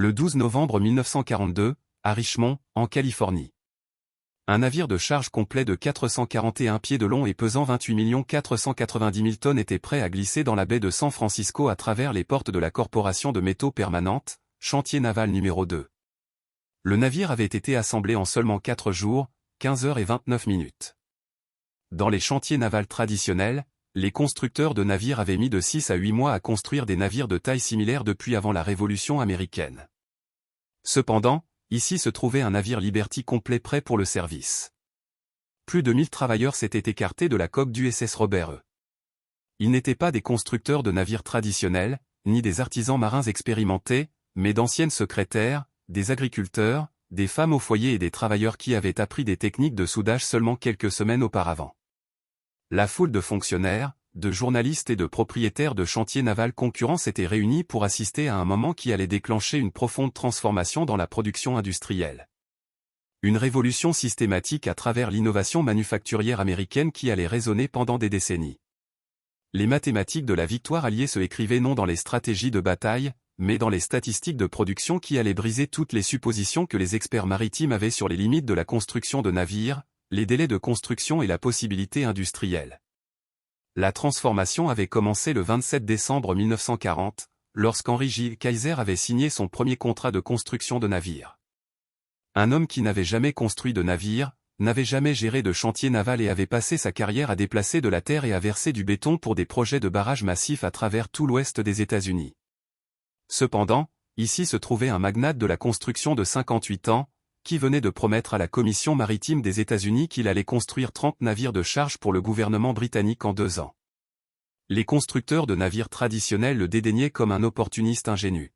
Le 12 novembre 1942, à Richmond, en Californie. Un navire de charge complet de 441 pieds de long et pesant 28 490 000 tonnes était prêt à glisser dans la baie de San Francisco à travers les portes de la Corporation de métaux permanente, chantier naval numéro 2. Le navire avait été assemblé en seulement 4 jours, 15 heures et 29 minutes. Dans les chantiers navals traditionnels, les constructeurs de navires avaient mis de 6 à 8 mois à construire des navires de taille similaire depuis avant la Révolution américaine. Cependant, ici se trouvait un navire Liberty complet prêt pour le service. Plus de 1000 travailleurs s'étaient écartés de la coque du SS Robert E. Ils n'étaient pas des constructeurs de navires traditionnels, ni des artisans marins expérimentés, mais d'anciennes secrétaires, des agriculteurs, des femmes au foyer et des travailleurs qui avaient appris des techniques de soudage seulement quelques semaines auparavant. La foule de fonctionnaires, de journalistes et de propriétaires de chantiers navals concurrents s'étaient réunis pour assister à un moment qui allait déclencher une profonde transformation dans la production industrielle. Une révolution systématique à travers l'innovation manufacturière américaine qui allait résonner pendant des décennies. Les mathématiques de la victoire alliée se écrivaient non dans les stratégies de bataille, mais dans les statistiques de production qui allaient briser toutes les suppositions que les experts maritimes avaient sur les limites de la construction de navires, les délais de construction et la possibilité industrielle. La transformation avait commencé le 27 décembre 1940, lorsqu'Henry J. Kaiser avait signé son premier contrat de construction de navire. Un homme qui n'avait jamais construit de navire, n'avait jamais géré de chantier naval et avait passé sa carrière à déplacer de la terre et à verser du béton pour des projets de barrages massifs à travers tout l'ouest des États-Unis. Cependant, ici se trouvait un magnate de la construction de 58 ans, qui venait de promettre à la Commission maritime des États-Unis qu'il allait construire 30 navires de charge pour le gouvernement britannique en 2 ans. Les constructeurs de navires traditionnels le dédaignaient comme un opportuniste ingénu.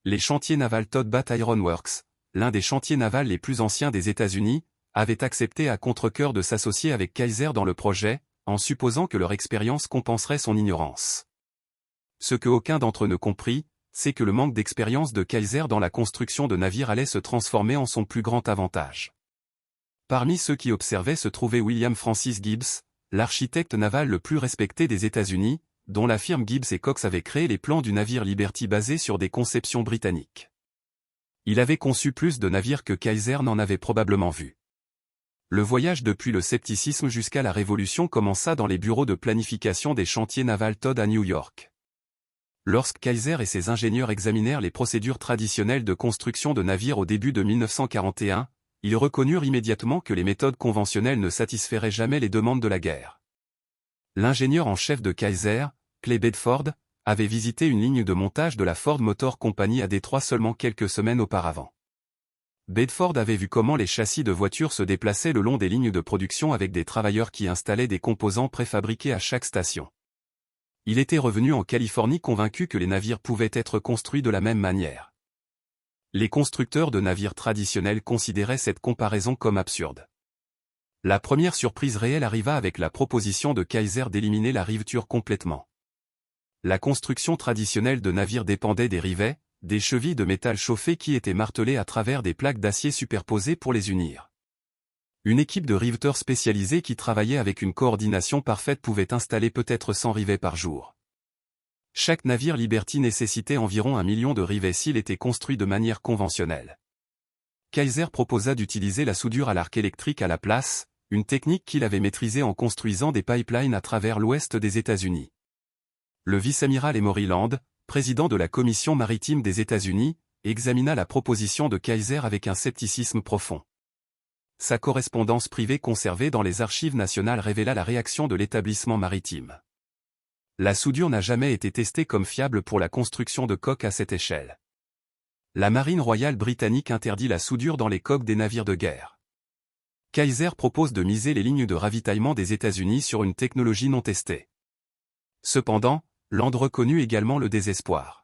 Les chantiers navals Todd Batt Iron Works, l'un des chantiers navals les plus anciens des États-Unis, avaient accepté à contre-cœur de s'associer avec Kaiser dans le projet, en supposant que leur expérience compenserait son ignorance. Ce que aucun d'entre eux ne comprit, c'est que le manque d'expérience de Kaiser dans la construction de navires allait se transformer en son plus grand avantage. Parmi ceux qui observaient se trouvait William Francis Gibbs, l'architecte naval le plus respecté des États-Unis, dont la firme Gibbs et Cox avait créé les plans du navire Liberty basés sur des conceptions britanniques. Il avait conçu plus de navires que Kaiser n'en avait probablement vu. Le voyage depuis le scepticisme jusqu'à la Révolution commença dans les bureaux de planification des chantiers navals Todd à New York. Lorsque Kaiser et ses ingénieurs examinèrent les procédures traditionnelles de construction de navires au début de 1941, ils reconnurent immédiatement que les méthodes conventionnelles ne satisferaient jamais les demandes de la guerre. L'ingénieur en chef de Kaiser, Clay Bedford, avait visité une ligne de montage de la Ford Motor Company à Détroit seulement quelques semaines auparavant. Bedford avait vu comment les châssis de voitures se déplaçaient le long des lignes de production avec des travailleurs qui installaient des composants préfabriqués à chaque station. Il était revenu en Californie convaincu que les navires pouvaient être construits de la même manière. Les constructeurs de navires traditionnels considéraient cette comparaison comme absurde. La première surprise réelle arriva avec la proposition de Kaiser d'éliminer la riveture complètement. La construction traditionnelle de navires dépendait des rivets, des chevilles de métal chauffé qui étaient martelées à travers des plaques d'acier superposées pour les unir. Une équipe de riveteurs spécialisés qui travaillait avec une coordination parfaite pouvait installer peut-être 100 rivets par jour. Chaque navire Liberty nécessitait environ 1 million de rivets s'il était construit de manière conventionnelle. Kaiser proposa d'utiliser la soudure à l'arc électrique à la place, une technique qu'il avait maîtrisée en construisant des pipelines à travers l'ouest des États-Unis. Le vice-amiral Emory Land, président de la Commission maritime des États-Unis, examina la proposition de Kaiser avec un scepticisme profond. Sa correspondance privée conservée dans les archives nationales révéla la réaction de l'établissement maritime. La soudure n'a jamais été testée comme fiable pour la construction de coques à cette échelle. La marine royale britannique interdit la soudure dans les coques des navires de guerre. Kaiser propose de miser les lignes de ravitaillement des États-Unis sur une technologie non testée. Cependant, Land reconnut également le désespoir.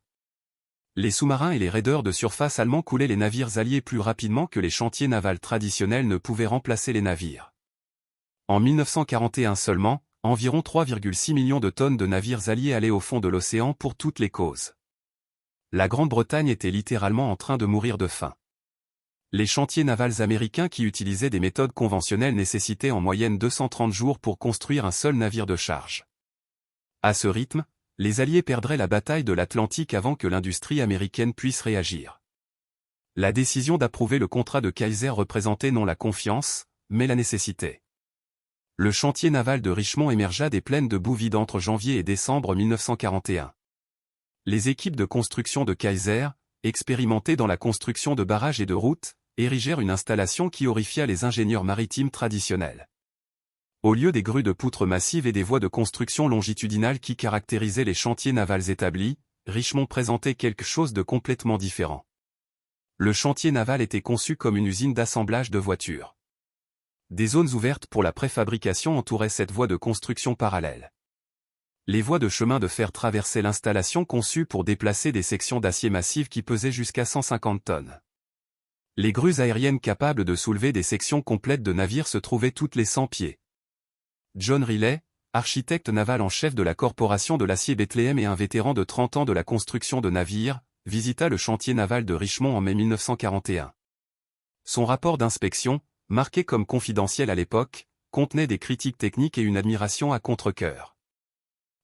Les sous-marins et les raiders de surface allemands coulaient les navires alliés plus rapidement que les chantiers navals traditionnels ne pouvaient remplacer les navires. En 1941 seulement, environ 3,6 millions de tonnes de navires alliés allaient au fond de l'océan pour toutes les causes. La Grande-Bretagne était littéralement en train de mourir de faim. Les chantiers navals américains qui utilisaient des méthodes conventionnelles nécessitaient en moyenne 230 jours pour construire un seul navire de charge. À ce rythme, les Alliés perdraient la bataille de l'Atlantique avant que l'industrie américaine puisse réagir. La décision d'approuver le contrat de Kaiser représentait non la confiance, mais la nécessité. Le chantier naval de Richemont émergea des plaines de boue vide entre janvier et décembre 1941. Les équipes de construction de Kaiser, expérimentées dans la construction de barrages et de routes, érigèrent une installation qui horrifia les ingénieurs maritimes traditionnels. Au lieu des grues de poutres massives et des voies de construction longitudinales qui caractérisaient les chantiers navals établis, Richemont présentait quelque chose de complètement différent. Le chantier naval était conçu comme une usine d'assemblage de voitures. Des zones ouvertes pour la préfabrication entouraient cette voie de construction parallèle. Les voies de chemin de fer traversaient l'installation conçue pour déplacer des sections d'acier massif qui pesaient jusqu'à 150 tonnes. Les grues aériennes capables de soulever des sections complètes de navires se trouvaient toutes les 100 pieds. John Riley, architecte naval en chef de la Corporation de l'acier Bethléem et un vétéran de 30 ans de la construction de navires, visita le chantier naval de Richemont en mai 1941. Son rapport d'inspection, marqué comme confidentiel à l'époque, contenait des critiques techniques et une admiration à contre-cœur.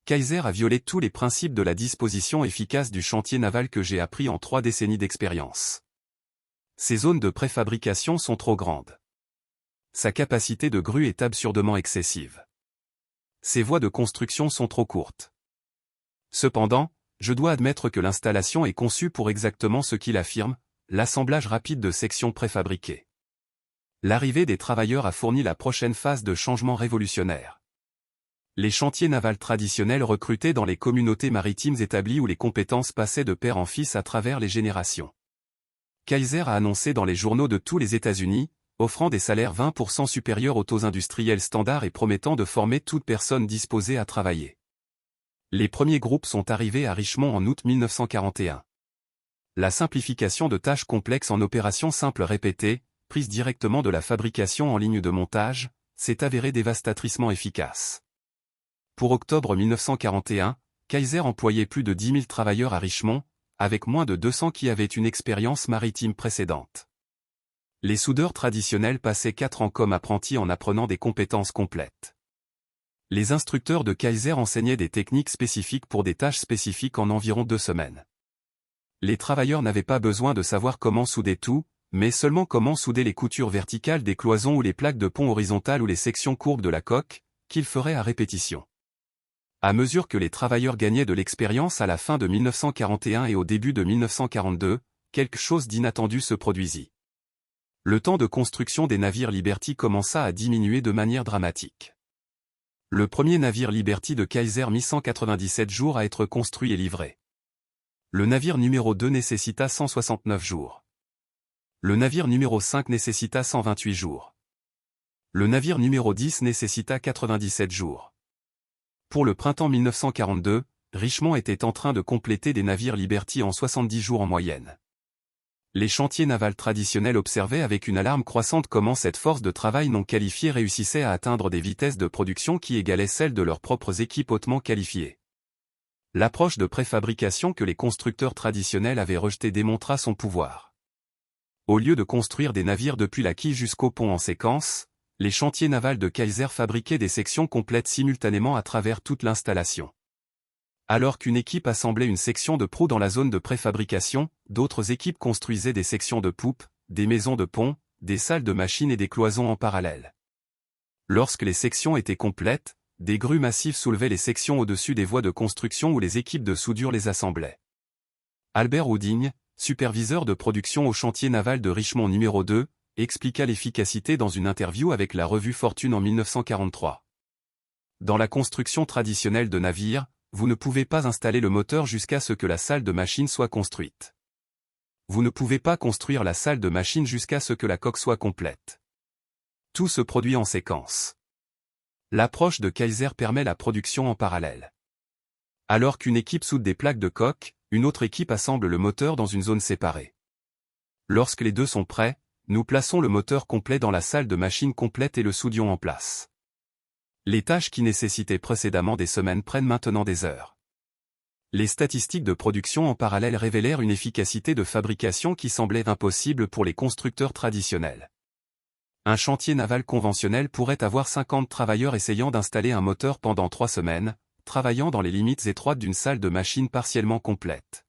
Kaiser a violé tous les principes de la disposition efficace du chantier naval que j'ai appris en 3 décennies d'expérience. Ces zones de préfabrication sont trop grandes. Sa capacité de grue est absurdement excessive. Ses voies de construction sont trop courtes. Cependant, je dois admettre que l'installation est conçue pour exactement ce qu'il affirme, l'assemblage rapide de sections préfabriquées. L'arrivée des travailleurs a fourni la prochaine phase de changement révolutionnaire. Les chantiers navals traditionnels recrutaient dans les communautés maritimes établies où les compétences passaient de père en fils à travers les générations. Kaiser a annoncé dans les journaux de tous les États-Unis, offrant des salaires 20% supérieurs aux taux industriels standards et promettant de former toute personne disposée à travailler. Les premiers groupes sont arrivés à Richemont en août 1941. La simplification de tâches complexes en opérations simples répétées, prise directement de la fabrication en ligne de montage, s'est avérée dévastatrice efficace. Pour octobre 1941, Kaiser employait plus de 10 000 travailleurs à Richemont, avec moins de 200 qui avaient une expérience maritime précédente. Les soudeurs traditionnels passaient 4 ans comme apprentis en apprenant des compétences complètes. Les instructeurs de Kaiser enseignaient des techniques spécifiques pour des tâches spécifiques en environ 2 semaines. Les travailleurs n'avaient pas besoin de savoir comment souder tout, mais seulement comment souder les coutures verticales des cloisons ou les plaques de pont horizontales ou les sections courbes de la coque, qu'ils feraient à répétition. À mesure que les travailleurs gagnaient de l'expérience à la fin de 1941 et au début de 1942, quelque chose d'inattendu se produisit. Le temps de construction des navires Liberty commença à diminuer de manière dramatique. Le premier navire Liberty de Kaiser mit 197 jours à être construit et livré. Le navire numéro 2 nécessita 169 jours. Le navire numéro 5 nécessita 128 jours. Le navire numéro 10 nécessita 97 jours. Pour le printemps 1942, Richemont était en train de compléter des navires Liberty en 70 jours en moyenne. Les chantiers navals traditionnels observaient avec une alarme croissante comment cette force de travail non qualifiée réussissait à atteindre des vitesses de production qui égalaient celles de leurs propres équipes hautement qualifiées. L'approche de préfabrication que les constructeurs traditionnels avaient rejetée démontra son pouvoir. Au lieu de construire des navires depuis la quille jusqu'au pont en séquence, les chantiers navals de Kaiser fabriquaient des sections complètes simultanément à travers toute l'installation. Alors qu'une équipe assemblait une section de proue dans la zone de préfabrication, d'autres équipes construisaient des sections de poupe, des maisons de pont, des salles de machines et des cloisons en parallèle. Lorsque les sections étaient complètes, des grues massives soulevaient les sections au-dessus des voies de construction où les équipes de soudure les assemblaient. Albert Houding, superviseur de production au chantier naval de Richemont numéro 2, expliqua l'efficacité dans une interview avec la revue Fortune en 1943. Dans la construction traditionnelle de navires, vous ne pouvez pas installer le moteur jusqu'à ce que la salle de machine soit construite. Vous ne pouvez pas construire la salle de machine jusqu'à ce que la coque soit complète. Tout se produit en séquence. L'approche de Kaiser permet la production en parallèle. Alors qu'une équipe soude des plaques de coque, une autre équipe assemble le moteur dans une zone séparée. Lorsque les deux sont prêts, nous plaçons le moteur complet dans la salle de machine complète et le soudions en place. Les tâches qui nécessitaient précédemment des semaines prennent maintenant des heures. Les statistiques de production en parallèle révélèrent une efficacité de fabrication qui semblait impossible pour les constructeurs traditionnels. Un chantier naval conventionnel pourrait avoir 50 travailleurs essayant d'installer un moteur pendant 3 semaines, travaillant dans les limites étroites d'une salle de machine partiellement complète.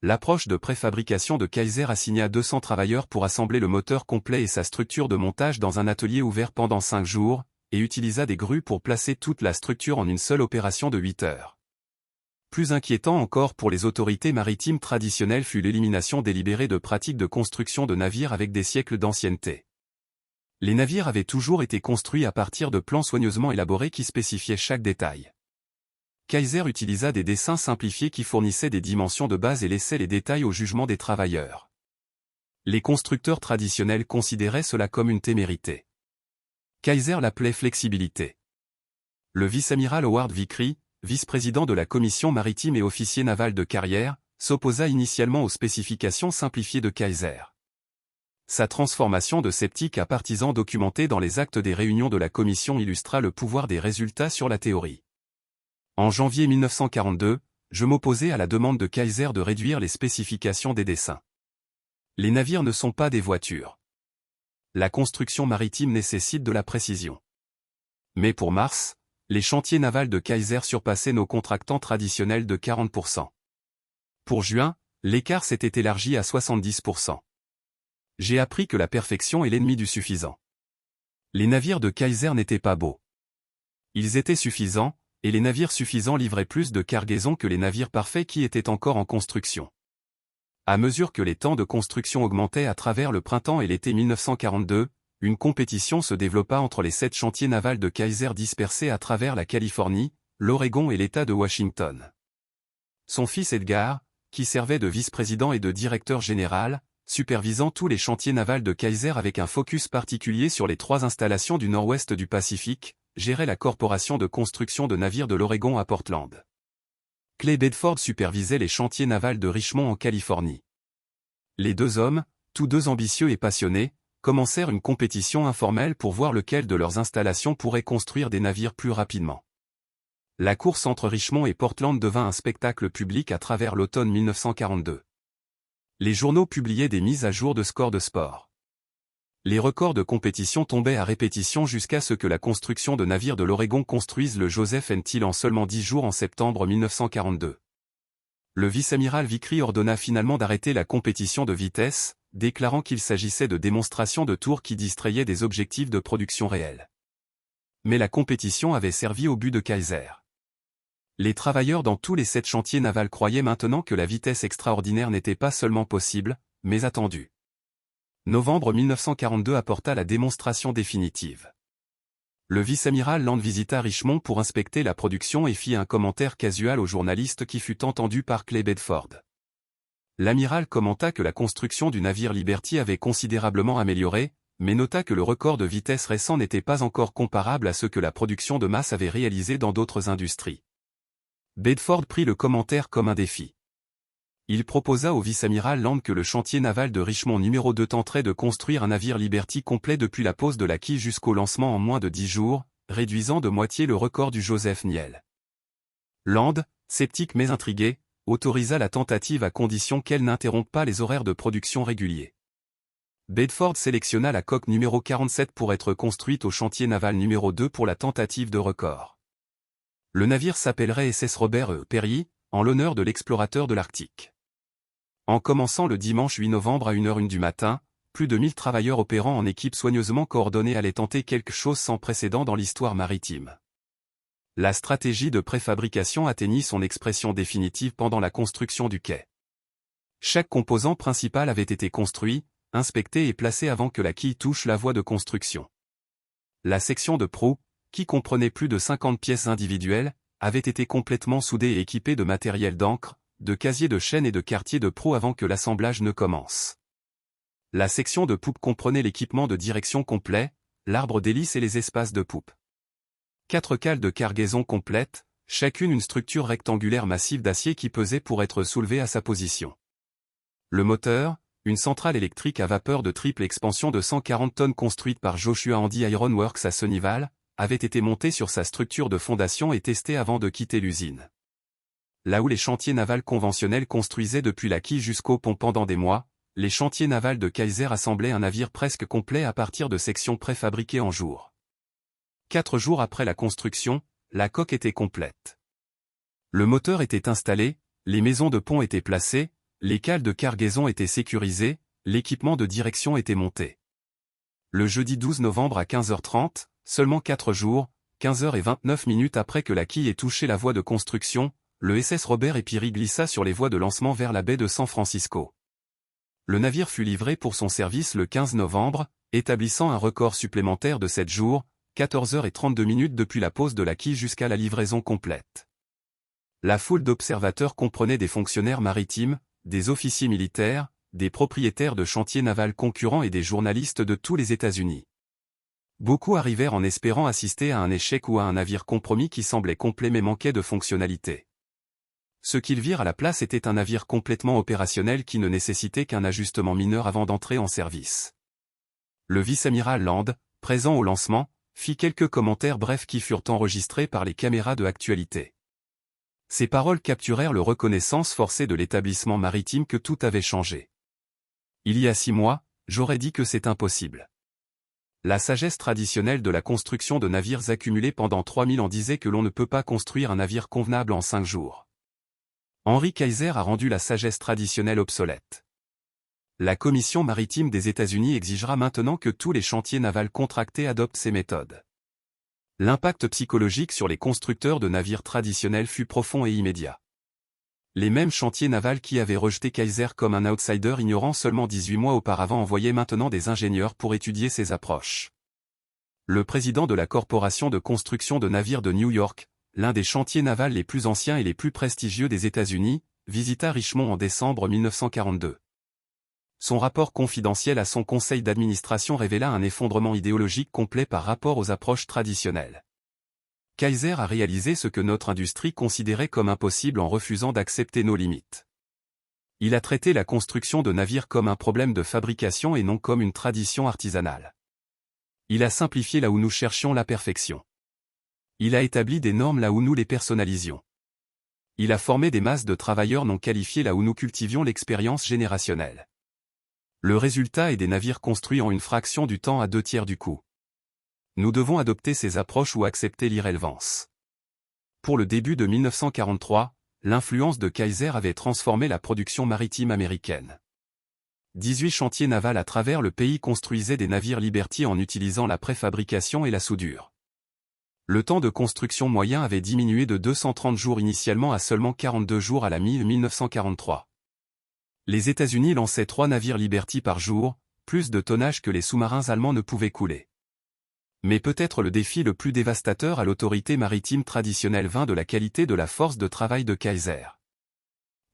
l'approche de préfabrication de Kaiser assigna 200 travailleurs pour assembler le moteur complet et sa structure de montage dans un atelier ouvert pendant 5 jours, et utilisa des grues pour placer toute la structure en une seule opération de 8 heures. Plus inquiétant encore pour les autorités maritimes traditionnelles fut l'élimination délibérée de pratiques de construction de navires avec des siècles d'ancienneté. Les navires avaient toujours été construits à partir de plans soigneusement élaborés qui spécifiaient chaque détail. Kaiser utilisa des dessins simplifiés qui fournissaient des dimensions de base et laissaient les détails au jugement des travailleurs. Les constructeurs traditionnels considéraient cela comme une témérité. Kaiser l'appelait flexibilité. Le vice-amiral Howard Vickery, vice-président de la commission maritime et officier naval de carrière, s'opposa initialement aux spécifications simplifiées de Kaiser. Sa transformation de sceptique à partisan documentée dans les actes des réunions de la commission illustra le pouvoir des résultats sur la théorie. En janvier 1942, je m'opposai à la demande de Kaiser de réduire les spécifications des dessins. Les navires ne sont pas des voitures. La construction maritime nécessite de la précision. Mais pour mars, les chantiers navals de Kaiser surpassaient nos contractants traditionnels de 40%. Pour juin, l'écart s'était élargi à 70%. J'ai appris que la perfection est l'ennemi du suffisant. Les navires de Kaiser n'étaient pas beaux. Ils étaient suffisants, et les navires suffisants livraient plus de cargaisons que les navires parfaits qui étaient encore en construction. À mesure que les temps de construction augmentaient à travers le printemps et l'été 1942, une compétition se développa entre les 7 chantiers navals de Kaiser dispersés à travers la Californie, l'Oregon et l'État de Washington. Son fils Edgar, qui servait de vice-président et de directeur général, supervisant tous les chantiers navals de Kaiser avec un focus particulier sur les 3 installations du nord-ouest du Pacifique, gérait la corporation de construction de navires de l'Oregon à Portland. Clay Bedford supervisait les chantiers navals de Richmond en Californie. Les 2 hommes, tous 2 ambitieux et passionnés, commencèrent une compétition informelle pour voir lequel de leurs installations pourrait construire des navires plus rapidement. La course entre Richmond et Portland devint un spectacle public à travers l'automne 1942. Les journaux publiaient des mises à jour de scores de sport. Les records de compétition tombaient à répétition jusqu'à ce que la construction de navires de l'Oregon construise le Joseph N. Till en seulement 10 jours en septembre 1942. Le vice-amiral Vickery ordonna finalement d'arrêter la compétition de vitesse, déclarant qu'il s'agissait de démonstrations de tours qui distrayaient des objectifs de production réels. Mais la compétition avait servi au but de Kaiser. Les travailleurs dans tous les 7 chantiers navals croyaient maintenant que la vitesse extraordinaire n'était pas seulement possible, mais attendue. Novembre 1942 apporta la démonstration définitive. Le vice-amiral Land visita Richmond pour inspecter la production et fit un commentaire casual au journaliste qui fut entendu par Clay Bedford. L'amiral commenta que la construction du navire Liberty avait considérablement amélioré, mais nota que le record de vitesse récent n'était pas encore comparable à ce que la production de masse avait réalisé dans d'autres industries. Bedford prit le commentaire comme un défi. Il proposa au vice-amiral Land que le chantier naval de Richmond numéro 2 tenterait de construire un navire Liberty complet depuis la pose de la quille jusqu'au lancement en moins de 10 jours, réduisant de moitié le record du Joseph Niel. Land, sceptique mais intrigué, autorisa la tentative à condition qu'elle n'interrompe pas les horaires de production réguliers. Bedford sélectionna la coque numéro 47 pour être construite au chantier naval numéro 2 pour la tentative de record. Le navire s'appellerait SS Robert E. Perry, en l'honneur de l'explorateur de l'Arctique. En commençant le dimanche 8 novembre à 1h01 du matin, plus de 1000 travailleurs opérant en équipe soigneusement coordonnée allaient tenter quelque chose sans précédent dans l'histoire maritime. La stratégie de préfabrication atteignit son expression définitive pendant la construction du quai. Chaque composant principal avait été construit, inspecté et placé avant que la quille touche la voie de construction. La section de proue, qui comprenait plus de 50 pièces individuelles, avait été complètement soudée et équipée de matériel d'ancre, de casiers de chaîne et de quartiers de proue avant que l'assemblage ne commence. La section de poupe comprenait l'équipement de direction complet, l'arbre d'hélice et les espaces de poupe. 4 cales de cargaison complètes, chacune une structure rectangulaire massive d'acier qui pesait pour être soulevée à sa position. Le moteur, une centrale électrique à vapeur de triple expansion de 140 tonnes construite par Joshua Andy Iron Works à Sunnyvale, avait été monté sur sa structure de fondation et testé avant de quitter l'usine. Là où les chantiers navals conventionnels construisaient depuis la quille jusqu'au pont pendant des mois, les chantiers navals de Kaiser assemblaient un navire presque complet à partir de sections préfabriquées en jours. 4 jours après la construction, la coque était complète. Le moteur était installé, les maisons de pont étaient placées, Les cales de cargaison étaient sécurisées, l'équipement de direction était monté. Le jeudi 12 novembre à 15h30, seulement 4 jours, 15h29 après que la quille ait touché la voie de construction, le SS Robert E. Peary glissa sur les voies de lancement vers la baie de San Francisco. Le navire fut livré pour son service le 15 novembre, établissant un record supplémentaire de 7 jours, 14h32 depuis la pose de la quille jusqu'à la livraison complète. La foule d'observateurs comprenait des fonctionnaires maritimes, des officiers militaires, des propriétaires de chantiers navals concurrents et des journalistes de tous les États-Unis. Beaucoup arrivèrent en espérant assister à un échec ou à un navire compromis qui semblait complet mais manquait de fonctionnalité. Ce qu'ils virent à la place était un navire complètement opérationnel qui ne nécessitait qu'un ajustement mineur avant d'entrer en service. Le vice-amiral Land, présent au lancement, fit quelques commentaires brefs qui furent enregistrés par les caméras de actualité. Ces paroles capturèrent le reconnaissance forcée de l'établissement maritime que tout avait changé. Il y a 6 mois, j'aurais dit que c'est impossible. La sagesse traditionnelle de la construction de navires accumulés pendant 3000 ans disait que l'on ne peut pas construire un navire convenable en 5 jours. Henry Kaiser a rendu la sagesse traditionnelle obsolète. La Commission maritime des États-Unis exigera maintenant que tous les chantiers navals contractés adoptent ces méthodes. L'impact psychologique sur les constructeurs de navires traditionnels fut profond et immédiat. Les mêmes chantiers navals qui avaient rejeté Kaiser comme un outsider ignorant seulement 18 mois auparavant envoyaient maintenant des ingénieurs pour étudier ses approches. Le président de la Corporation de construction de navires de New York, l'un des chantiers navals les plus anciens et les plus prestigieux des États-Unis, visita Richmond en décembre 1942. Son rapport confidentiel à son conseil d'administration révéla un effondrement idéologique complet par rapport aux approches traditionnelles. Kaiser a réalisé ce que notre industrie considérait comme impossible en refusant d'accepter nos limites. Il a traité la construction de navires comme un problème de fabrication et non comme une tradition artisanale. Il a simplifié là où nous cherchions la perfection. Il a établi des normes là où nous les personnalisions. Il a formé des masses de travailleurs non qualifiés là où nous cultivions l'expérience générationnelle. Le résultat est des navires construits en une fraction du temps à 2/3 du coût. Nous devons adopter ces approches ou accepter l'irrélevance. Pour le début de 1943, l'influence de Kaiser avait transformé la production maritime américaine. 18 chantiers navals à travers le pays construisaient des navires Liberty en utilisant la préfabrication et la soudure. Le temps de construction moyen avait diminué de 230 jours initialement à seulement 42 jours à la mi-1943. Les États-Unis lançaient 3 navires Liberty par jour, plus de tonnage que les sous-marins allemands ne pouvaient couler. Mais peut-être le défi le plus dévastateur à l'autorité maritime traditionnelle vint de la qualité de la force de travail de Kaiser.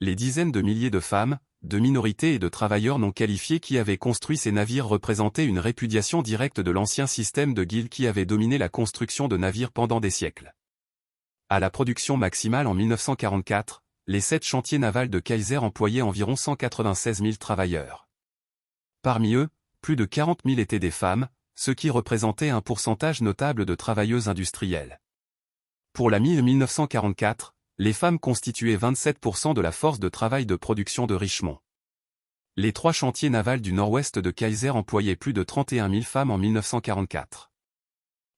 Les dizaines de milliers de femmes, de minorités et de travailleurs non qualifiés qui avaient construit ces navires représentaient une répudiation directe de l'ancien système de guildes qui avait dominé la construction de navires pendant des siècles. À la production maximale en 1944, les 7 chantiers navals de Kaiser employaient environ 196 000 travailleurs. Parmi eux, plus de 40 000 étaient des femmes, ce qui représentait un pourcentage notable de travailleuses industrielles. Pour la mi-1944, les femmes constituaient 27% de la force de travail de production de Richmond. Les 3 chantiers navals du nord-ouest de Kaiser employaient plus de 31 000 femmes en 1944.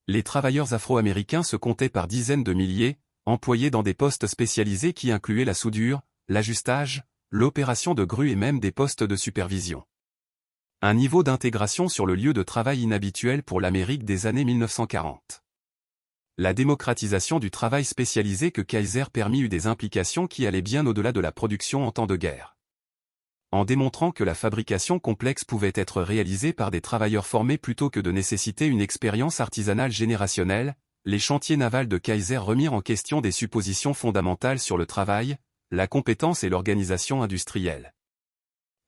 Les travailleurs afro-américains se comptaient par dizaines de milliers, employés dans des postes spécialisés qui incluaient la soudure, l'ajustage, l'opération de grue et même des postes de supervision. Un niveau d'intégration sur le lieu de travail inhabituel pour l'Amérique des années 1940. La démocratisation du travail spécialisé que Kaiser permit eut des implications qui allaient bien au-delà de la production en temps de guerre. En démontrant que la fabrication complexe pouvait être réalisée par des travailleurs formés plutôt que de nécessiter une expérience artisanale générationnelle, les chantiers navals de Kaiser remirent en question des suppositions fondamentales sur le travail, la compétence et l'organisation industrielle.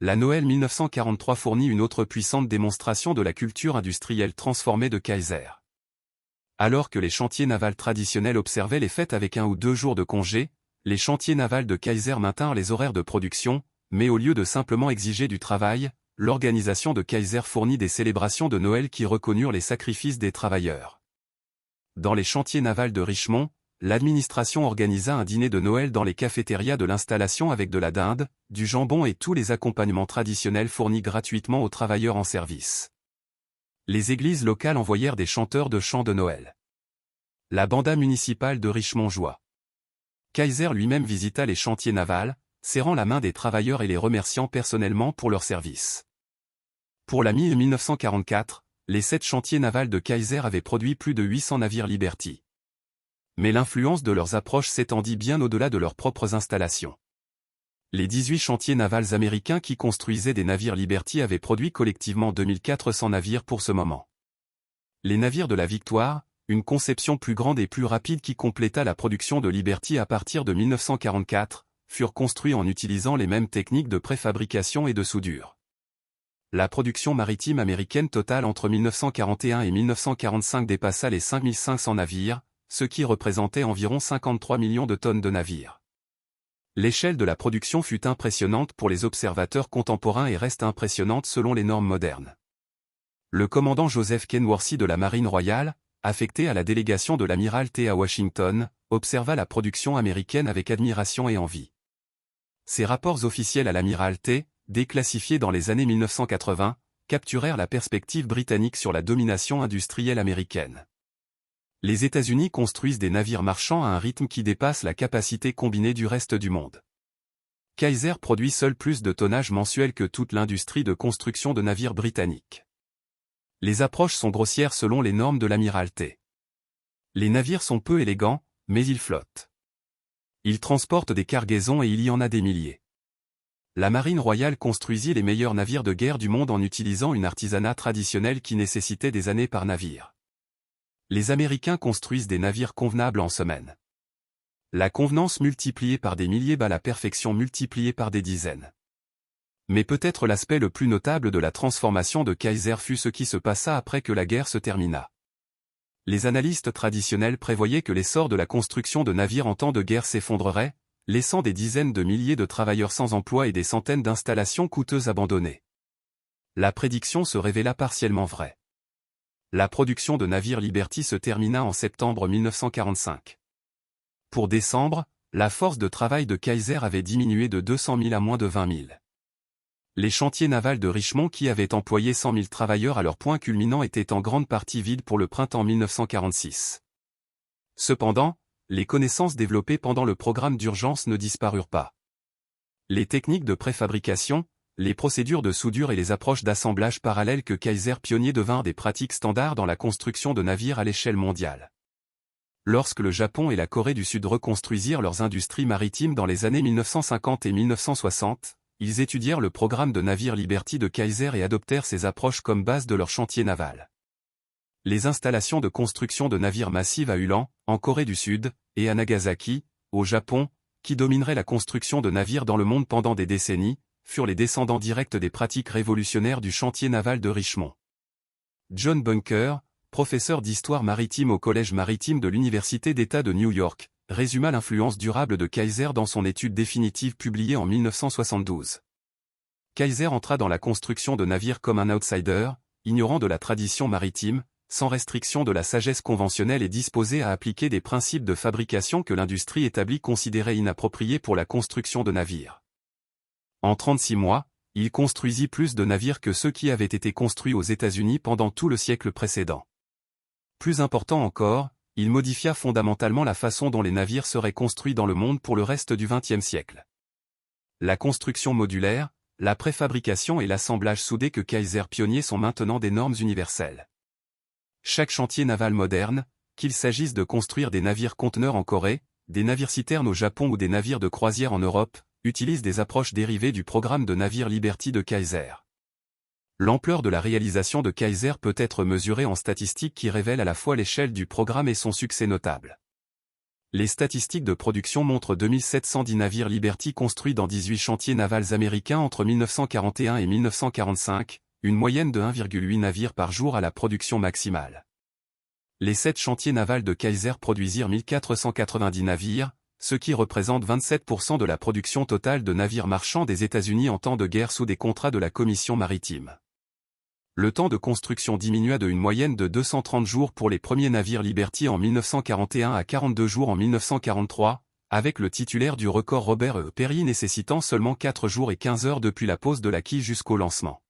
La Noël 1943 fournit une autre puissante démonstration de la culture industrielle transformée de Kaiser. Alors que les chantiers navals traditionnels observaient les fêtes avec 1 ou 2 jours de congé, les chantiers navals de Kaiser maintinrent les horaires de production, mais au lieu de simplement exiger du travail, l'organisation de Kaiser fournit des célébrations de Noël qui reconnurent les sacrifices des travailleurs. Dans les chantiers navals de Richmond, l'administration organisa un dîner de Noël dans les cafétérias de l'installation avec de la dinde, du jambon et tous les accompagnements traditionnels fournis gratuitement aux travailleurs en service. Les églises locales envoyèrent des chanteurs de chants de Noël. La banda municipale de Richmond joua. Kaiser lui-même visita les chantiers navals, serrant la main des travailleurs et les remerciant personnellement pour leur service. Pour la mi-1944, les 7 chantiers navals de Kaiser avaient produit plus de 800 navires Liberty. Mais l'influence de leurs approches s'étendit bien au-delà de leurs propres installations. Les 18 chantiers navals américains qui construisaient des navires Liberty avaient produit collectivement 2400 navires pour ce moment. Les navires de la Victoire, une conception plus grande et plus rapide qui compléta la production de Liberty à partir de 1944, furent construits en utilisant les mêmes techniques de préfabrication et de soudure. La production maritime américaine totale entre 1941 et 1945 dépassa les 5500 navires, ce qui représentait environ 53 millions de tonnes de navires. L'échelle de la production fut impressionnante pour les observateurs contemporains et reste impressionnante selon les normes modernes. Le commandant Joseph Kenworthy de la Marine royale, affecté à la délégation de l'Admirauté à Washington, observa la production américaine avec admiration et envie. Ses rapports officiels à l'Admirauté, déclassifiés dans les années 1980, capturèrent la perspective britannique sur la domination industrielle américaine. Les États-Unis construisent des navires marchands à un rythme qui dépasse la capacité combinée du reste du monde. Kaiser produit seul plus de tonnage mensuel que toute l'industrie de construction de navires britanniques. Les approches sont grossières selon les normes de l'Admirauté. Les navires sont peu élégants, mais ils flottent. Ils transportent des cargaisons et il y en a des milliers. La Marine royale construisit les meilleurs navires de guerre du monde en utilisant une artisanat traditionnel qui nécessitait des années par navire. Les Américains construisent des navires convenables en semaine. La convenance multipliée par des milliers bat la perfection multipliée par des dizaines. Mais peut-être l'aspect le plus notable de la transformation de Kaiser fut ce qui se passa après que la guerre se termina. Les analystes traditionnels prévoyaient que l'essor de la construction de navires en temps de guerre s'effondrerait, laissant des dizaines de milliers de travailleurs sans emploi et des centaines d'installations coûteuses abandonnées. La prédiction se révéla partiellement vraie. La production de navires Liberty se termina en septembre 1945. Pour décembre, la force de travail de Kaiser avait diminué de 200 000 à moins de 20 000. Les chantiers navals de Richmond qui avaient employé 100 000 travailleurs à leur point culminant étaient en grande partie vides pour le printemps 1946. Cependant, les connaissances développées pendant le programme d'urgence ne disparurent pas. Les techniques de préfabrication, les procédures de soudure et les approches d'assemblage parallèles que Kaiser pionnier devinrent des pratiques standards dans la construction de navires à l'échelle mondiale. Lorsque le Japon et la Corée du Sud reconstruisirent leurs industries maritimes dans les années 1950 et 1960, ils étudièrent le programme de navires Liberty de Kaiser et adoptèrent ces approches comme base de leur chantier naval. Les installations de construction de navires massives à Ulan, en Corée du Sud, et à Nagasaki, au Japon, qui domineraient la construction de navires dans le monde pendant des décennies, furent les descendants directs des pratiques révolutionnaires du chantier naval de Richmond. John Bunker, professeur d'histoire maritime au Collège maritime de l'Université d'État de New York, résuma l'influence durable de Kaiser dans son étude définitive publiée en 1972. Kaiser entra dans la construction de navires comme un outsider, ignorant de la tradition maritime, sans restriction de la sagesse conventionnelle et disposé à appliquer des principes de fabrication que l'industrie établie considérait inappropriés pour la construction de navires. En 36 mois, il construisit plus de navires que ceux qui avaient été construits aux États-Unis pendant tout le siècle précédent. Plus important encore, il modifia fondamentalement la façon dont les navires seraient construits dans le monde pour le reste du XXe siècle. La construction modulaire, la préfabrication et l'assemblage soudé que Kaiser pionnier sont maintenant des normes universelles. Chaque chantier naval moderne, qu'il s'agisse de construire des navires conteneurs en Corée, des navires-citernes au Japon ou des navires de croisière en Europe, utilise des approches dérivées du programme de navires Liberty de Kaiser. L'ampleur de la réalisation de Kaiser peut être mesurée en statistiques qui révèlent à la fois l'échelle du programme et son succès notable. Les statistiques de production montrent 2710 navires Liberty construits dans 18 chantiers navals américains entre 1941 et 1945, une moyenne de 1,8 navires par jour à la production maximale. Les 7 chantiers navals de Kaiser produisirent 1490 navires, ce qui représente 27% de la production totale de navires marchands des États-Unis en temps de guerre sous des contrats de la Commission maritime. Le temps de construction diminua de une moyenne de 230 jours pour les premiers navires Liberty en 1941 à 42 jours en 1943, avec le titulaire du record Robert E. Peary nécessitant seulement 4 jours et 15 heures depuis la pose de la quille jusqu'au lancement.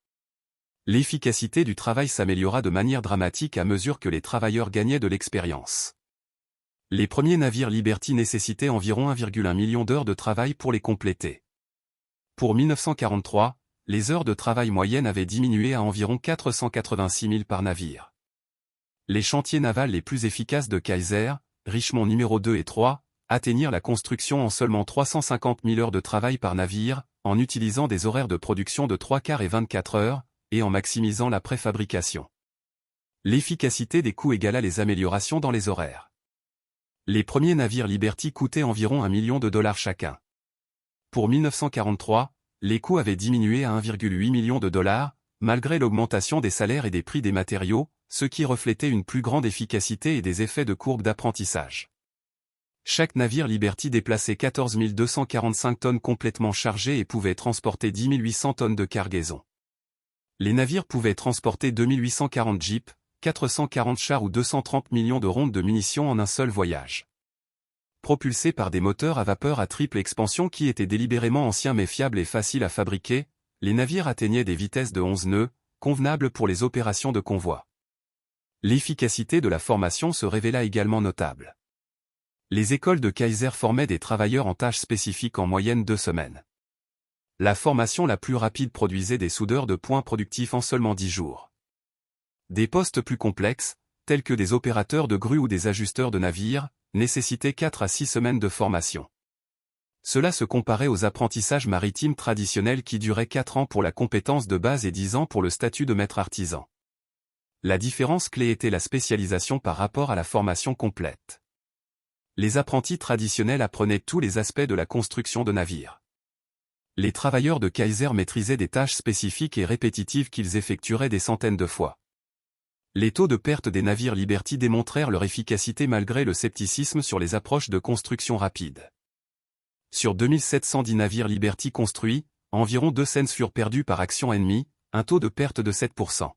L'efficacité du travail s'améliora de manière dramatique à mesure que les travailleurs gagnaient de l'expérience. Les premiers navires Liberty nécessitaient environ 1,1 million d'heures de travail pour les compléter. Pour 1943, les heures de travail moyennes avaient diminué à environ 486 000 par navire. Les chantiers navals les plus efficaces de Kaiser, Richmond numéro 2 et 3, atteignirent la construction en seulement 350 000 heures de travail par navire, en utilisant des horaires de production de 3 quarts et 24 heures, et en maximisant la préfabrication. L'efficacité des coûts égala les améliorations dans les horaires. Les premiers navires Liberty coûtaient environ $1 million chacun. Pour 1943, les coûts avaient diminué à 1,8 million de dollars, malgré l'augmentation des salaires et des prix des matériaux, ce qui reflétait une plus grande efficacité et des effets de courbe d'apprentissage. Chaque navire Liberty déplaçait 14 245 tonnes complètement chargées et pouvait transporter 10 800 tonnes de cargaison. Les navires pouvaient transporter 2840 jeeps, 440 chars ou 230 millions de rondes de munitions en un seul voyage. Propulsés par des moteurs à vapeur à triple expansion qui étaient délibérément anciens mais fiables et faciles à fabriquer, les navires atteignaient des vitesses de 11 nœuds, convenables pour les opérations de convoi. L'efficacité de la formation se révéla également notable. Les écoles de Kaiser formaient des travailleurs en tâches spécifiques en moyenne 2 semaines. La formation la plus rapide produisait des soudeurs de points productifs en seulement 10 jours. Des postes plus complexes, tels que des opérateurs de grues ou des ajusteurs de navires, nécessitaient 4 à 6 semaines de formation. Cela se comparait aux apprentissages maritimes traditionnels qui duraient 4 ans pour la compétence de base et 10 ans pour le statut de maître artisan. La différence clé était la spécialisation par rapport à la formation complète. Les apprentis traditionnels apprenaient tous les aspects de la construction de navires. Les travailleurs de Kaiser maîtrisaient des tâches spécifiques et répétitives qu'ils effectueraient des centaines de fois. Les taux de perte des navires Liberty démontrèrent leur efficacité malgré le scepticisme sur les approches de construction rapide. Sur 2710 navires Liberty construits, environ 2 cents furent perdus par action ennemie, un taux de perte de 7%.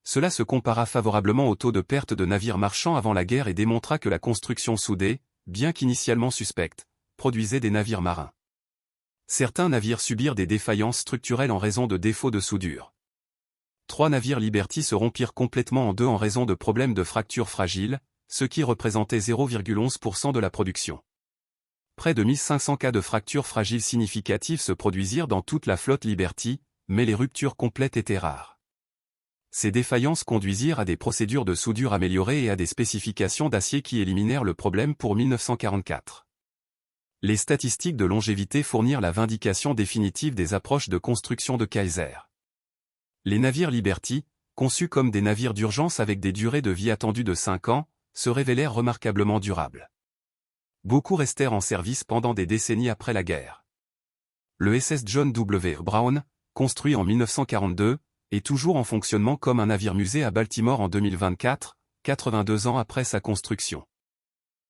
Cela se compara favorablement au taux de perte de navires marchands avant la guerre et démontra que la construction soudée, bien qu'initialement suspecte, produisait des navires marins. Certains navires subirent des défaillances structurelles en raison de défauts de soudure. 3 navires Liberty se rompirent complètement en deux en raison de problèmes de fractures fragiles, ce qui représentait 0,11% de la production. Près de 1500 cas de fractures fragiles significatives se produisirent dans toute la flotte Liberty, mais les ruptures complètes étaient rares. Ces défaillances conduisirent à des procédures de soudure améliorées et à des spécifications d'acier qui éliminèrent le problème pour 1944. Les statistiques de longévité fournirent la vindication définitive des approches de construction de Kaiser. Les navires Liberty, conçus comme des navires d'urgence avec des durées de vie attendues de 5 ans, se révélèrent remarquablement durables. Beaucoup restèrent en service pendant des décennies après la guerre. Le SS John W. Brown, construit en 1942, est toujours en fonctionnement comme un navire-musée à Baltimore en 2024, 82 ans après sa construction.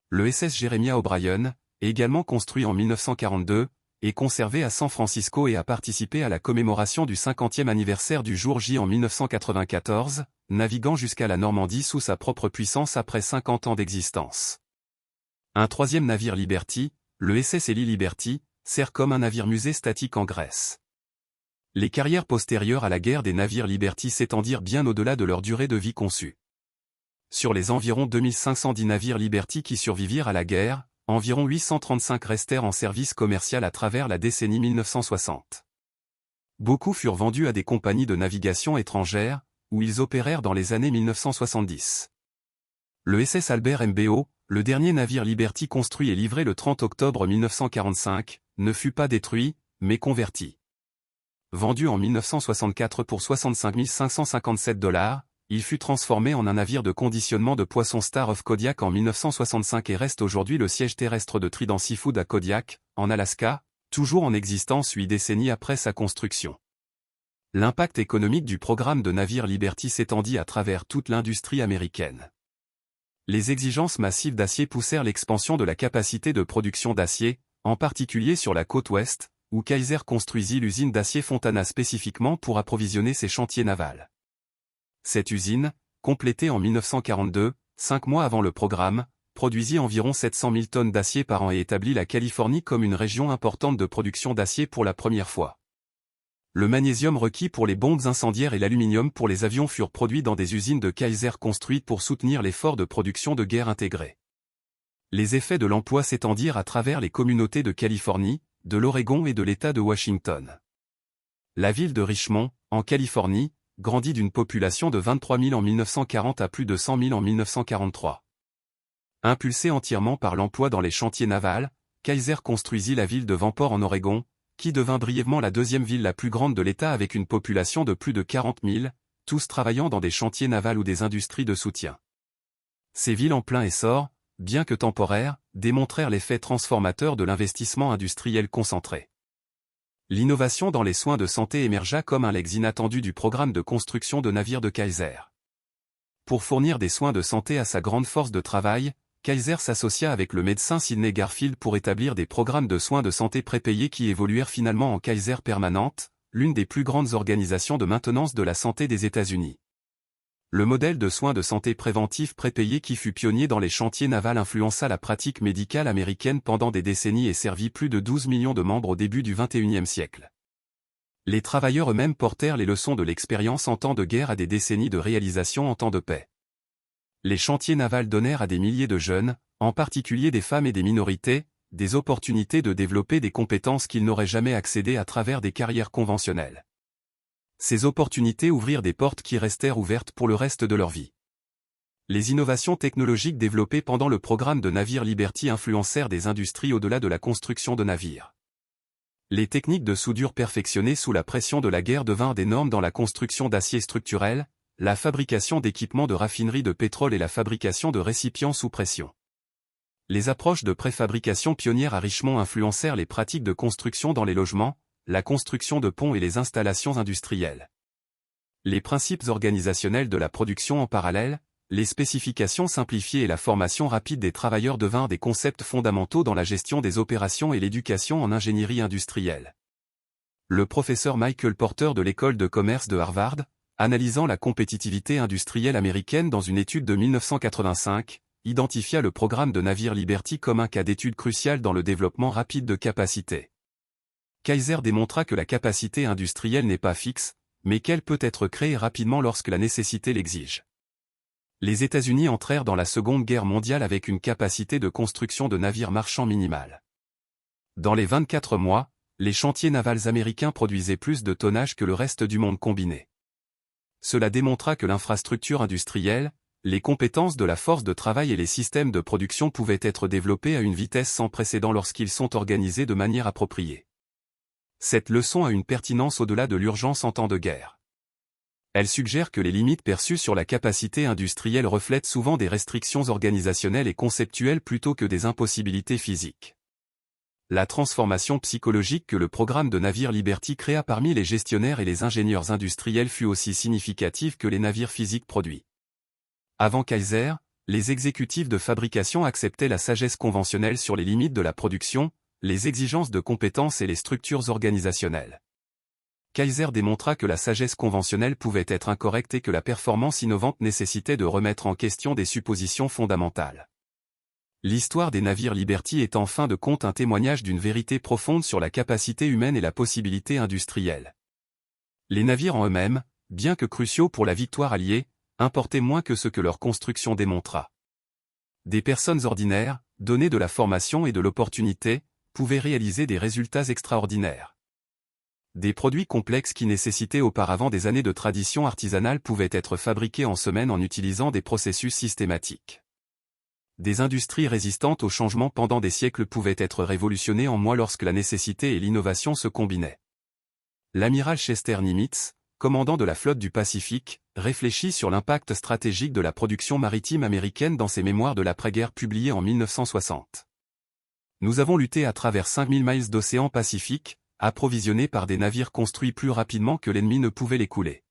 Le SS Jeremiah O'Brien, également construit en 1942, est conservé à San Francisco et a participé à la commémoration du 50e anniversaire du jour J en 1994, naviguant jusqu'à la Normandie sous sa propre puissance après 50 ans d'existence. Un troisième navire Liberty, le SS Ellie Liberty, sert comme un navire-musée statique en Grèce. Les carrières postérieures à la guerre des navires Liberty s'étendirent bien au-delà de leur durée de vie conçue. Sur les environ 2510 navires Liberty qui survivirent à la guerre, environ 835 restèrent en service commercial à travers la décennie 1960. Beaucoup furent vendus à des compagnies de navigation étrangères, où ils opérèrent dans les années 1970. Le SS Albert MBO, le dernier navire Liberty construit et livré le 30 octobre 1945, ne fut pas détruit, mais converti. Vendu en 1964 pour 65 557 $, il fut transformé en un navire de conditionnement de poissons Star of Kodiak en 1965 et reste aujourd'hui le siège terrestre de Trident Seafood à Kodiak, en Alaska, toujours en existence 8 décennies après sa construction. L'impact économique du programme de navires Liberty s'étendit à travers toute l'industrie américaine. Les exigences massives d'acier poussèrent l'expansion de la capacité de production d'acier, en particulier sur la côte ouest, où Kaiser construisit l'usine d'acier Fontana spécifiquement pour approvisionner ses chantiers navals. Cette usine, complétée en 1942, 5 mois avant le programme, produisit environ 700 000 tonnes d'acier par an et établit la Californie comme une région importante de production d'acier pour la première fois. Le magnésium requis pour les bombes incendiaires et l'aluminium pour les avions furent produits dans des usines de Kaiser construites pour soutenir l'effort de production de guerre intégrée. Les effets de l'emploi s'étendirent à travers les communautés de Californie, de l'Oregon et de l'État de Washington. La ville de Richmond, en Californie, grandit d'une population de 23 000 en 1940 à plus de 100 000 en 1943. Impulsée entièrement par l'emploi dans les chantiers navals, Kaiser construisit la ville de Vanport en Oregon, qui devint brièvement la deuxième ville la plus grande de l'État avec une population de plus de 40 000, tous travaillant dans des chantiers navals ou des industries de soutien. Ces villes en plein essor, bien que temporaires, démontrèrent l'effet transformateur de l'investissement industriel concentré. L'innovation dans les soins de santé émergea comme un legs inattendu du programme de construction de navires de Kaiser. Pour fournir des soins de santé à sa grande force de travail, Kaiser s'associa avec le médecin Sidney Garfield pour établir des programmes de soins de santé prépayés qui évoluèrent finalement en Kaiser Permanente, l'une des plus grandes organisations de maintenance de la santé des États-Unis. Le modèle de soins de santé préventifs prépayés qui fut pionnier dans les chantiers navals influença la pratique médicale américaine pendant des décennies et servit plus de 12 millions de membres au début du XXIe siècle. Les travailleurs eux-mêmes portèrent les leçons de l'expérience en temps de guerre à des décennies de réalisation en temps de paix. Les chantiers navals donnèrent à des milliers de jeunes, en particulier des femmes et des minorités, des opportunités de développer des compétences qu'ils n'auraient jamais accédées à travers des carrières conventionnelles. Ces opportunités ouvrirent des portes qui restèrent ouvertes pour le reste de leur vie. Les innovations technologiques développées pendant le programme de navires Liberty influencèrent des industries au-delà de la construction de navires. Les techniques de soudure perfectionnées sous la pression de la guerre devinrent des normes dans la construction d'acier structurel, la fabrication d'équipements de raffinerie de pétrole et la fabrication de récipients sous pression. Les approches de préfabrication pionnières à Richmond influencèrent les pratiques de construction dans les logements, la construction de ponts et les installations industrielles. Les principes organisationnels de la production en parallèle, les spécifications simplifiées et la formation rapide des travailleurs devinrent des concepts fondamentaux dans la gestion des opérations et l'éducation en ingénierie industrielle. Le professeur Michael Porter de l'école de commerce de Harvard, analysant la compétitivité industrielle américaine dans une étude de 1985, identifia le programme de navires Liberty comme un cas d'étude crucial dans le développement rapide de capacités. Kaiser démontra que la capacité industrielle n'est pas fixe, mais qu'elle peut être créée rapidement lorsque la nécessité l'exige. Les États-Unis entrèrent dans la Seconde Guerre mondiale avec une capacité de construction de navires marchands minimale. Dans les 24 mois, les chantiers navals américains produisaient plus de tonnage que le reste du monde combiné. Cela démontra que l'infrastructure industrielle, les compétences de la force de travail et les systèmes de production pouvaient être développés à une vitesse sans précédent lorsqu'ils sont organisés de manière appropriée. Cette leçon a une pertinence au-delà de l'urgence en temps de guerre. Elle suggère que les limites perçues sur la capacité industrielle reflètent souvent des restrictions organisationnelles et conceptuelles plutôt que des impossibilités physiques. La transformation psychologique que le programme de navires Liberty créa parmi les gestionnaires et les ingénieurs industriels fut aussi significative que les navires physiques produits. Avant Kaiser, les exécutifs de fabrication acceptaient la sagesse conventionnelle sur les limites de la production, les exigences de compétences et les structures organisationnelles. Kaiser démontra que la sagesse conventionnelle pouvait être incorrecte et que la performance innovante nécessitait de remettre en question des suppositions fondamentales. L'histoire des navires Liberty est en fin de compte un témoignage d'une vérité profonde sur la capacité humaine et la possibilité industrielle. Les navires en eux-mêmes, bien que cruciaux pour la victoire alliée, importaient moins que ce que leur construction démontra. Des personnes ordinaires, données de la formation et de l'opportunité, pouvaient réaliser des résultats extraordinaires. Des produits complexes qui nécessitaient auparavant des années de tradition artisanale pouvaient être fabriqués en semaines en utilisant des processus systématiques. Des industries résistantes au changement pendant des siècles pouvaient être révolutionnées en mois lorsque la nécessité et l'innovation se combinaient. L'amiral Chester Nimitz, commandant de la flotte du Pacifique, réfléchit sur l'impact stratégique de la production maritime américaine dans ses mémoires de l'après-guerre publiés en 1960. Nous avons lutté à travers 5000 miles d'océan Pacifique, approvisionnés par des navires construits plus rapidement que l'ennemi ne pouvait les couler.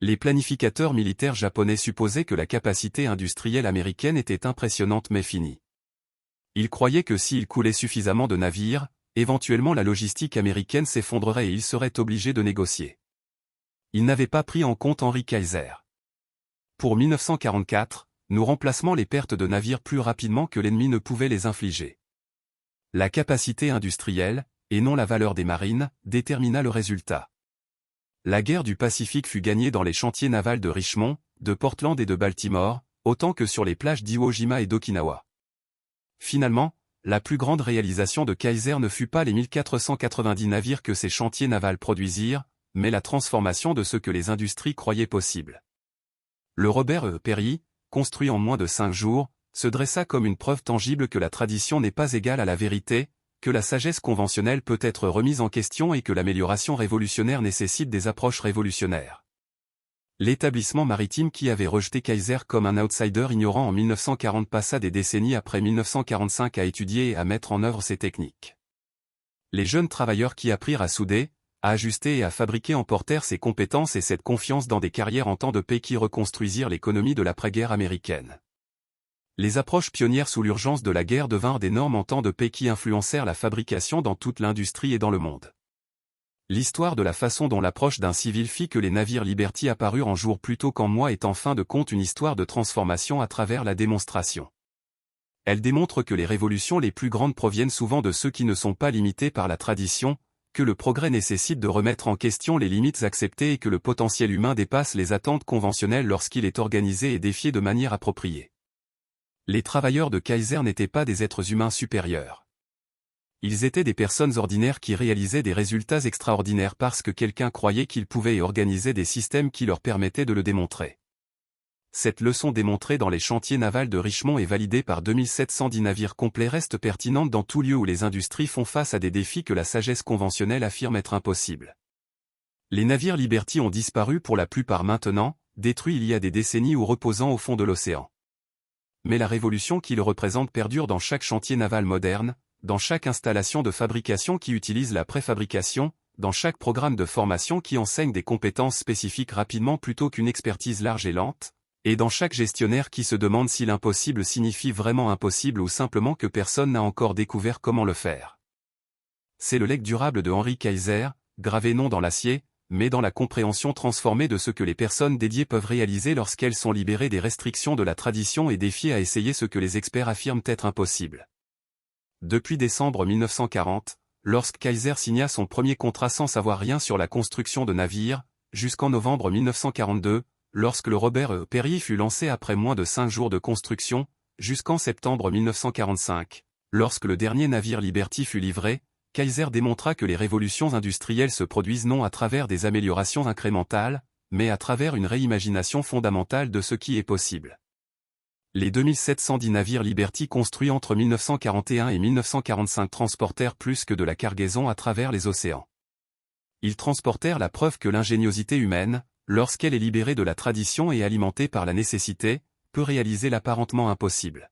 Les planificateurs militaires japonais supposaient que la capacité industrielle américaine était impressionnante mais finie. Ils croyaient que s'ils coulaient suffisamment de navires, éventuellement la logistique américaine s'effondrerait et ils seraient obligés de négocier. Ils n'avaient pas pris en compte Henry Kaiser. Pour 1944, nous remplacement les pertes de navires plus rapidement que l'ennemi ne pouvait les infliger. La capacité industrielle, et non la valeur des marines, détermina le résultat. La guerre du Pacifique fut gagnée dans les chantiers navals de Richmond, de Portland et de Baltimore, autant que sur les plages d'Iwo Jima et d'Okinawa. Finalement, la plus grande réalisation de Kaiser ne fut pas les 1490 navires que ses chantiers navals produisirent, mais la transformation de ce que les industries croyaient possible. Le Robert E. Perry, construit en moins de 5 jours, se dressa comme une preuve tangible que la tradition n'est pas égale à la vérité, que la sagesse conventionnelle peut être remise en question et que l'amélioration révolutionnaire nécessite des approches révolutionnaires. L'établissement maritime qui avait rejeté Kaiser comme un outsider ignorant en 1940 passa des décennies après 1945 à étudier et à mettre en œuvre ces techniques. Les jeunes travailleurs qui apprirent à souder, à ajuster et à fabriquer emportèrent ces compétences et cette confiance dans des carrières en temps de paix qui reconstruisirent l'économie de l'après-guerre américaine. Les approches pionnières sous l'urgence de la guerre devinrent des normes en temps de paix qui influencèrent la fabrication dans toute l'industrie et dans le monde. L'histoire de la façon dont l'approche d'un civil fit que les navires Liberty apparurent en jour plutôt qu'en mois est en fin de compte une histoire de transformation à travers la démonstration. Elle démontre que les révolutions les plus grandes proviennent souvent de ceux qui ne sont pas limités par la tradition, que le progrès nécessite de remettre en question les limites acceptées et que le potentiel humain dépasse les attentes conventionnelles lorsqu'il est organisé et défié de manière appropriée. Les travailleurs de Kaiser n'étaient pas des êtres humains supérieurs. Ils étaient des personnes ordinaires qui réalisaient des résultats extraordinaires parce que quelqu'un croyait qu'il pouvait et organisait des systèmes qui leur permettaient de le démontrer. Cette leçon démontrée dans les chantiers navals de Richmond et validée par 2710 navires complets reste pertinente dans tout lieu où les industries font face à des défis que la sagesse conventionnelle affirme être impossibles. Les navires Liberty ont disparu pour la plupart maintenant, détruits il y a des décennies ou reposant au fond de l'océan. Mais la révolution qu'ils représentent perdure dans chaque chantier naval moderne, dans chaque installation de fabrication qui utilise la préfabrication, dans chaque programme de formation qui enseigne des compétences spécifiques rapidement plutôt qu'une expertise large et lente, et dans chaque gestionnaire qui se demande si l'impossible signifie vraiment impossible ou simplement que personne n'a encore découvert comment le faire. C'est le legs durable de Henry Kaiser, gravé non dans l'acier, mais dans la compréhension transformée de ce que les personnes dédiées peuvent réaliser lorsqu'elles sont libérées des restrictions de la tradition et défiées à essayer ce que les experts affirment être impossible. Depuis décembre 1940, lorsque Kaiser signa son premier contrat sans savoir rien sur la construction de navires, jusqu'en novembre 1942, lorsque le Robert E. Perry fut lancé après moins de 5 jours de construction, jusqu'en septembre 1945, lorsque le dernier navire Liberty fut livré, Kaiser démontra que les révolutions industrielles se produisent non à travers des améliorations incrémentales, mais à travers une réimagination fondamentale de ce qui est possible. Les 2710 navires Liberty construits entre 1941 et 1945 transportèrent plus que de la cargaison à travers les océans. Ils transportèrent la preuve que l'ingéniosité humaine, lorsqu'elle est libérée de la tradition et alimentée par la nécessité, peut réaliser l'apparentement impossible.